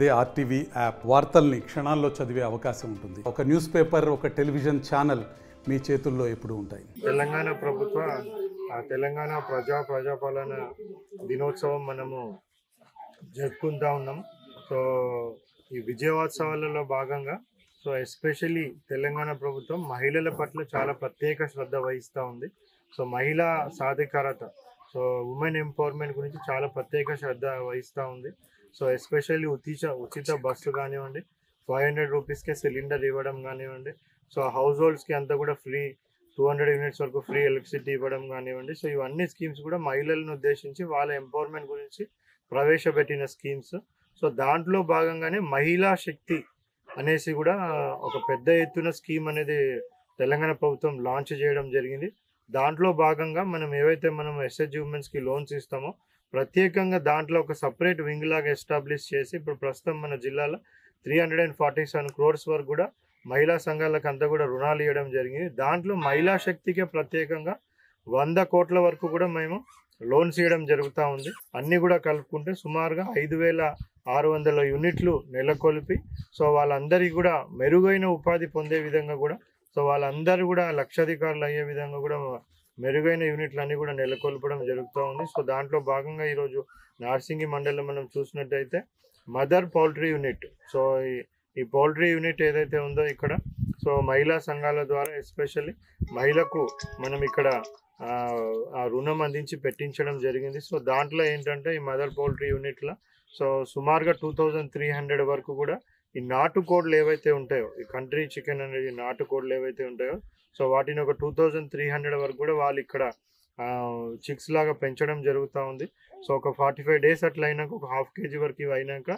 అదే RTV app వార్తల్ని క్షణాల్లో చదివే అవకాశం ఉంటుంది. ఒక న్యూస్ పేపర్, ఒక టెలివిజన్ ఛానల్ మీ చేతుల్లో ఎప్పుడూ ఉంటాయి. తెలంగాణ ప్రభుత్వ తెలంగాణ ప్రజాపాలన దినోత్సవం మనము జరుపుకుంటా ఉన్నాం. సో ఈ విజయోత్సవాలలో భాగంగా ఎస్పెషల్లీ తెలంగాణ ప్రభుత్వం మహిళల పట్ల చాలా ప్రత్యేక శ్రద్ధ వహిస్తూ ఉంది. సో మహిళా సాధికారత, ఉమెన్ ఎంపవర్మెంట్ గురించి చాలా ప్రత్యేక శ్రద్ధ వహిస్తూ ఉంది. సో ఎస్పెషల్లీ ఉచిత బస్సు కానివ్వండి, 500 రూపీస్కే సిలిండర్ ఇవ్వడం కానివ్వండి, సో హౌస్ హోల్డ్స్కి అంతా కూడా ఫ్రీ 200 యూనిట్స్ వరకు ఫ్రీ ఎలక్ట్రిసిటీ ఇవ్వడం కానివ్వండి. సో ఇవన్నీ స్కీమ్స్ కూడా మహిళలను ఉద్దేశించి వాళ్ళ ఎంపవర్మెంట్ గురించి ప్రవేశపెట్టిన స్కీమ్స్. సో దాంట్లో భాగంగానే మహిళా శక్తి అనేసి కూడా ఒక పెద్ద ఎత్తున స్కీమ్ అనేది తెలంగాణ ప్రభుత్వం లాంచ్ చేయడం జరిగింది. దాంట్లో భాగంగా మనం ఏవైతే మనం ఎస్హెచ్జి ఉమెన్స్కి లోన్స్ ఇస్తామో ప్రత్యేకంగా దాంట్లో ఒక సపరేట్ వింగ్ లాగా ఎస్టాబ్లిష్ చేసి ఇప్పుడు ప్రస్తుతం మన జిల్లాలో 347 crores వరకు కూడా మహిళా సంఘాలకు అంతా కూడా రుణాలు ఇవ్వడం జరిగింది. దాంట్లో మహిళా శక్తికే ప్రత్యేకంగా 100 కోట్ల వరకు కూడా మేము లోన్స్ ఇవ్వడం జరుగుతూ ఉంది. అన్నీ కూడా కలుపుకుంటే సుమారుగా 5,600 యూనిట్లు నెలకొల్పి సో వాళ్ళందరికీ కూడా మెరుగైన ఉపాధి పొందే విధంగా కూడా, సో వాళ్ళందరూ కూడా లక్షాధికారులు అయ్యే విధంగా కూడా మెరుగైన యూనిట్లు అన్నీ కూడా నెలకొల్పడం జరుగుతూ ఉంది. సో దాంట్లో భాగంగా ఈరోజు నార్సింగి మండలంలో మనం చూసినట్టయితే మదర్ పౌల్ట్రీ యూనిట్, సో ఈ పౌల్ట్రీ యూనిట్ ఏదైతే ఉందో ఇక్కడ సో మహిళా సంఘాల ద్వారా ఎస్పెషల్లీ మహిళకు మనం ఇక్కడ ఆ రుణం అందించి పెట్టించడం జరిగింది. సో దాంట్లో ఏంటంటే ఈ మదర్ పౌల్ట్రీ యూనిట్లో సో సుమారుగా 2,300 వరకు కూడా ఈ నాటుకోడ్లు ఏవైతే ఉంటాయో, ఈ కంట్రీ చికెన్ అనేది నాటుకోడ్లు ఏవైతే ఉంటాయో సో వాటిని ఒక 2,300 వరకు కూడా వాళ్ళు ఇక్కడ చిక్స్ లాగా పెంచడం జరుగుతూ ఉంది. సో ఒక 45 days అట్లా అయినాక ఒక 1/2 kg వరకు ఇవి అయినాక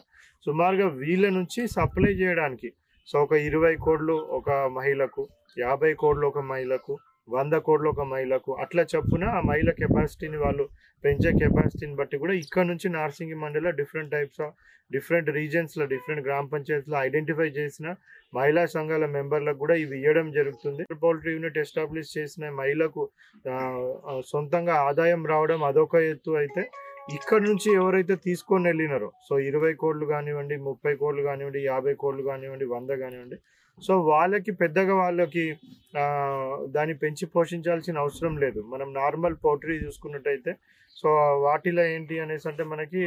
సుమారుగా వీళ్ళ నుంచి సప్లై చేయడానికి సో ఒక 20 కోడ్లు ఒక మహిళకు, 50 కోడ్లు ఒక మహిళకు, 100 కోడ్లు ఒక మహిళకు అట్లా చొప్పున ఆ మహిళ కెపాసిటీని వాళ్ళు పెంచే కెపాసిటీని బట్టి కూడా ఇక్కడ నుంచి నార్సింగి మండలిలో డిఫరెంట్ రీజన్స్లో డిఫరెంట్ గ్రామ పంచాయతీలో ఐడెంటిఫై చేసిన మహిళా సంఘాల మెంబర్లకు కూడా ఇవి ఇవ్వడం జరుగుతుంది. పౌల్ట్రీ యూనిట్ ఎస్టాబ్లిష్ చేసిన మహిళకు సొంతంగా ఆదాయం రావడం అదొక ఎత్తు అయితే, ఇక్కడ నుంచి ఎవరైతే తీసుకొని వెళ్ళినారో సో 20 కోడ్లు కానివ్వండి, 30 కోడ్లు కానివ్వండి, 50 కోడ్లు కానివ్వండి, 100 కానివ్వండి, సో వాళ్ళకి పెద్దగా వాళ్ళకి దాన్ని పెంచి పోషించాల్సిన అవసరం లేదు. మనం నార్మల్ పౌల్ట్రీ చూసుకున్నట్టయితే సో వాటిలో ఏంటి అనేసి అంటే మనకి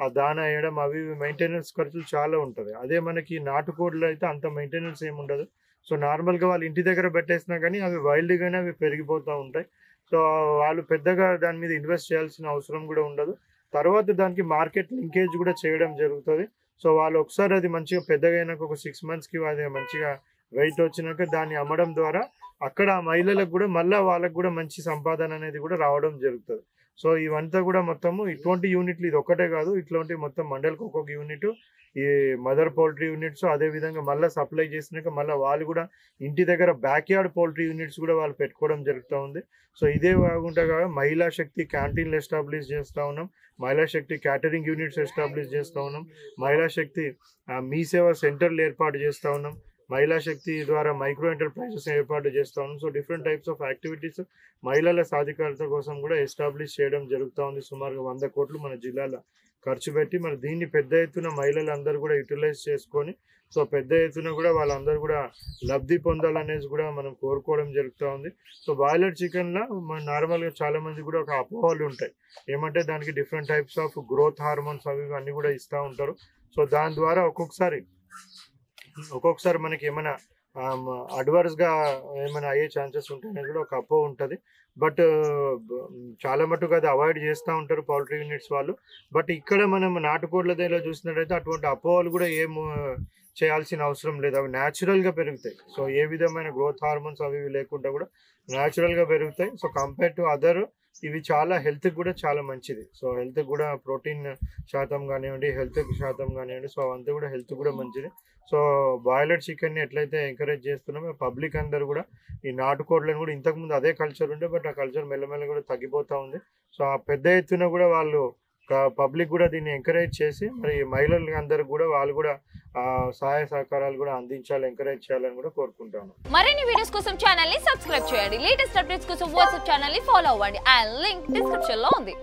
ఆ దానా వేయడం అవి మెయింటెనెన్స్ ఖర్చులు చాలా ఉంటుంది. అదే మనకి నాటుకోడ్లు అయితే అంత మెయింటెనెన్స్ ఏమి ఉండదు. సో నార్మల్గా వాళ్ళు ఇంటి దగ్గర పెట్టేసినా కానీ అవి వైల్డ్గానే అవి పెరిగిపోతూ ఉంటాయి. సో వాళ్ళు పెద్దగా దాని మీద ఇన్వెస్ట్ చేయాల్సిన అవసరం కూడా ఉండదు. తర్వాత దానికి మార్కెట్ లింకేజ్ కూడా చేయడం జరుగుతుంది. సో వాళ్ళు ఒకసారి అది మంచిగా పెద్దగా అయినాక ఒక 6 monthsకి అది మంచిగా వెయిట్ వచ్చినాక దాన్ని అమ్మడం ద్వారా అక్కడ ఆ మహిళలకు కూడా మళ్ళీ వాళ్ళకు కూడా మంచి సంపాదన అనేది కూడా రావడం జరుగుతుంది. సో ఇవంతా కూడా మొత్తము ఇటువంటి యూనిట్లు ఇది ఒక్కటే కాదు, ఇట్లాంటి మొత్తం మండలికి ఒక్కొక్క యూనిట్ ఈ మదర్ పౌల్ట్రీ యూనిట్స్, అదేవిధంగా మళ్ళీ సప్లై చేసినాక మళ్ళీ వాళ్ళు కూడా ఇంటి దగ్గర బ్యాక్యార్డ్ పౌల్ట్రీ యూనిట్స్ కూడా వాళ్ళు పెట్టుకోవడం జరుగుతూ ఉంది. సో ఇదే కాకుండా మహిళా శక్తి క్యాంటీన్లు ఎస్టాబ్లిష్ చేస్తూ ఉన్నాం, మహిళా శక్తి క్యాటరింగ్ యూనిట్స్ ఎస్టాబ్లిష్ చేస్తూ ఉన్నాం, మహిళా శక్తి మీ సేవా సెంటర్లు ఏర్పాటు చేస్తూ ఉన్నాం, మహిళా శక్తి ద్వారా మైక్రో ఎంటర్ప్రైజెస్ ఏర్పాటు చేస్తూ ఉన్నాం. So different types of activities మహిళల సాధికారత కోసం కూడా ఎస్టాబ్లిష్ చేయడం జరుగుతూ ఉంది. సుమారుగా 100 కోట్లు మన జిల్లాలో ఖర్చు పెట్టి మరి దీన్ని పెద్ద ఎత్తున మహిళలందరూ కూడా యూటిలైజ్ చేసుకొని సో పెద్ద ఎత్తున కూడా వాళ్ళందరూ కూడా లబ్ధి పొందాలనేది కూడా మనం కోరుకోవడం జరుగుతూ ఉంది. సో బాయిలర్ చికెన్లో మన నార్మల్గా చాలామంది కూడా ఒక అపోహలు ఉంటాయి, ఏమంటే దానికి different types of growth hormones అవి అన్నీ కూడా ఇస్తూ ఉంటారు. సో దాని ద్వారా ఒక్కొక్కసారి మనకి ఏమైనా అడ్వర్స్గా ఏమైనా అయ్యే ఛాన్సెస్ ఉంటాయనేది కూడా ఒక అపోహ ఉంటుంది. బట్ చాలా మటుకు అది అవాయిడ్ చేస్తూ ఉంటారు పౌల్ట్రీ యూనిట్స్ వాళ్ళు. బట్ ఇక్కడ మనం నాటుకోడ్ల దగ్గర చూసినట్టయితే అటువంటి అపోహలు కూడా ఏం చేయాల్సిన అవసరం లేదు, అవి న్యాచురల్గా పెరుగుతాయి. సో ఏ విధమైన గ్రోత్ హార్మోన్స్ అవి లేకుండా కూడా న్యాచురల్గా పెరుగుతాయి. సో కంపేర్ టు అదర్ ఇవి చాలా హెల్త్కి కూడా చాలా మంచిది. సో హెల్త్కి కూడా ప్రోటీన్ శాతం కానివ్వండి, హెల్త్ శాతం కానివ్వండి, సో అవంతా కూడా హెల్త్ కూడా మంచిది. సో బాయిలర్ చికెన్ని ఎట్లయితే ఎంకరేజ్ చేస్తున్నామో పబ్లిక్ అందరూ కూడా ఈ నాటుకోడ్లను కూడా ఇంతకుముందు అదే కల్చర్ ఉండే, బట్ ఆ కల్చర్ మెల్లమెల్ల కూడా తగ్గిపోతూ ఉంది. సో ఆ పెద్ద ఎత్తున కూడా వాళ్ళు పబ్లిక్ కూడా దీన్ని ఎంకరేజ్ చేసి మరి మహిళలు అందరూ కూడా వాళ్ళు కూడా సహాయ సహకారాలు కూడా అందించాలి, ఎంకరేజ్ చేయాలని కూడా కోరుకుంటాను. మరిన్ని వీడియోస్ కోసం ఛానల్ ని సబ్స్క్రైబ్ చేయండి, లేటెస్ట్ అప్డేట్స్ కోసం వాట్సాప్ ఛానల్ ని ఫాలో అవ్వండి. ఆ లింక్ డిస్క్రిప్షన్ లో ఉంది.